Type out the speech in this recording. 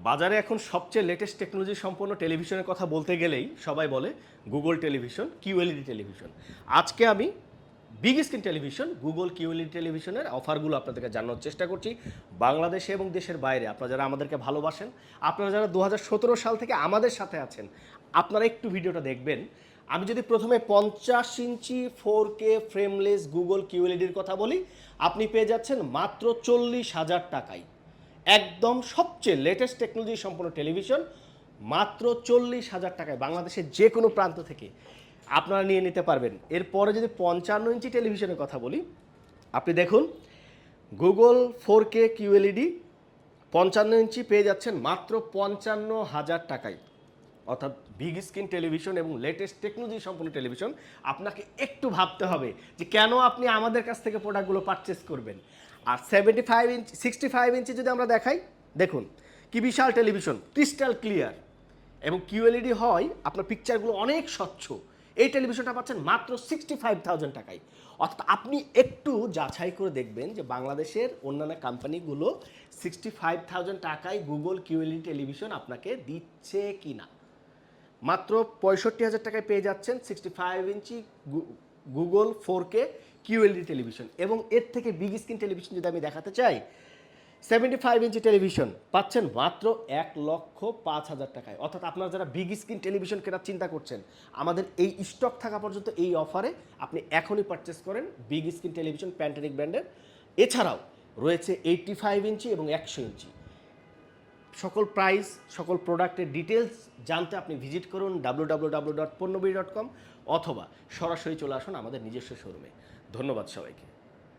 বাজারে এখন সবচেয়ে লেটেস্ট টেকনোলজি সম্পন্ন টেলিভিশনের কথা বলতে গেলেই সবাই বলে গুগল টেলিভিশন, কিউএলইডি টেলিভিশন। আজকে আমি big screen television, Google QLED টেলিভিশনের অফারগুলো আপনাদেরকে জানানোর চেষ্টা করছি। বাংলাদেশে এবং দেশের বাইরে আপনারা যারা আমাদেরকে ভালোবাসেন, আপনারা যারা 2017 সাল থেকে আমাদের সাথে আছেন, আপনারা একটু ভিডিওটা দেখবেন। আমি যদি প্রথমে 50 ইঞ্চি 4K ফ্রেমলেস গুগল কিউএলইডির কথা বলি, আপনি পেয়ে যাচ্ছেন মাত্র 40,000 টাকায়। একদম সবচেয়ে লেটেস্ট টেকনোলজি সম্পন্ন টেলিভিশন মাত্র 40,000 টাকায় বাংলাদেশের যে কোনো প্রান্ত থেকে আপনারা নিয়ে নিতে পারবেন। এরপরে যদি 55 ইঞ্চি টেলিভিশনের কথা বলি, আপনি দেখুন গুগল 4K কিউএলইডি 55 ইঞ্চি পেয়ে যাচ্ছেন মাত্র 55,000 টাকায়। অর্থাৎ বিগ স্ক্রিন টেলিভিশন এবং লেটেস্ট টেকনোলজি সম্পন্ন টেলিভিশন। আপনাকে একটু ভাবতে হবে যে কেন আপনি আমাদের কাছ থেকে প্রোডাক্টগুলো পারচেস করবেন। আর 75 ইঞ্চি 65 ইঞ্চি যদি আমরা দেখাই, দেখুন কি বিশাল টেলিভিশন, ক্রিস্টাল ক্লিয়ার এবং কিউএলইডি হয়, আপনার পিকচারগুলো অনেক স্বচ্ছ। এই টেলিভিশনটা পাচ্ছেন মাত্র 65,000 টাকায়। অর্থাৎ আপনি একটু যাচাই করে দেখবেন যে বাংলাদেশের অন্যান্য কোম্পানিগুলো 65,000 টাকায় গুগল কিউএলইডি টেলিভিশন আপনাকে দিচ্ছে কি না। মাত্র 65,000 টাকায় পেয়ে যাচ্ছেন 65 ইঞ্চি গুগল 4K কিউএলইডি টেলিভিশন। এবং এর থেকে বিগ স্ক্রিন টেলিভিশন যদি আমি দেখাতে চাই, 75 ইঞ্চি টেলিভিশন পাচ্ছেন মাত্র 1,05,000 টাকায়। অর্থাৎ আপনারা যারা বিগ স্ক্রিন টেলিভিশন কেনার চিন্তা করছেন, আমাদের এই স্টক থাকা পর্যন্ত এই অফারে আপনি এখনই পারচেস করেন বিগ স্ক্রিন টেলিভিশন প্যান্টানিক ব্র্যান্ডের। এছাড়াও রয়েছে 85 ইঞ্চি এবং 100 ইঞ্চি। সকল প্রাইস, সকল প্রোডাক্টের ডিটেলস জানতে আপনি ভিজিট করুন www.ponnobiri.com অথবা সরাসরি চলে আসুন আমাদের নিজস্ব শোরুমে। ধন্যবাদ সবাইকে।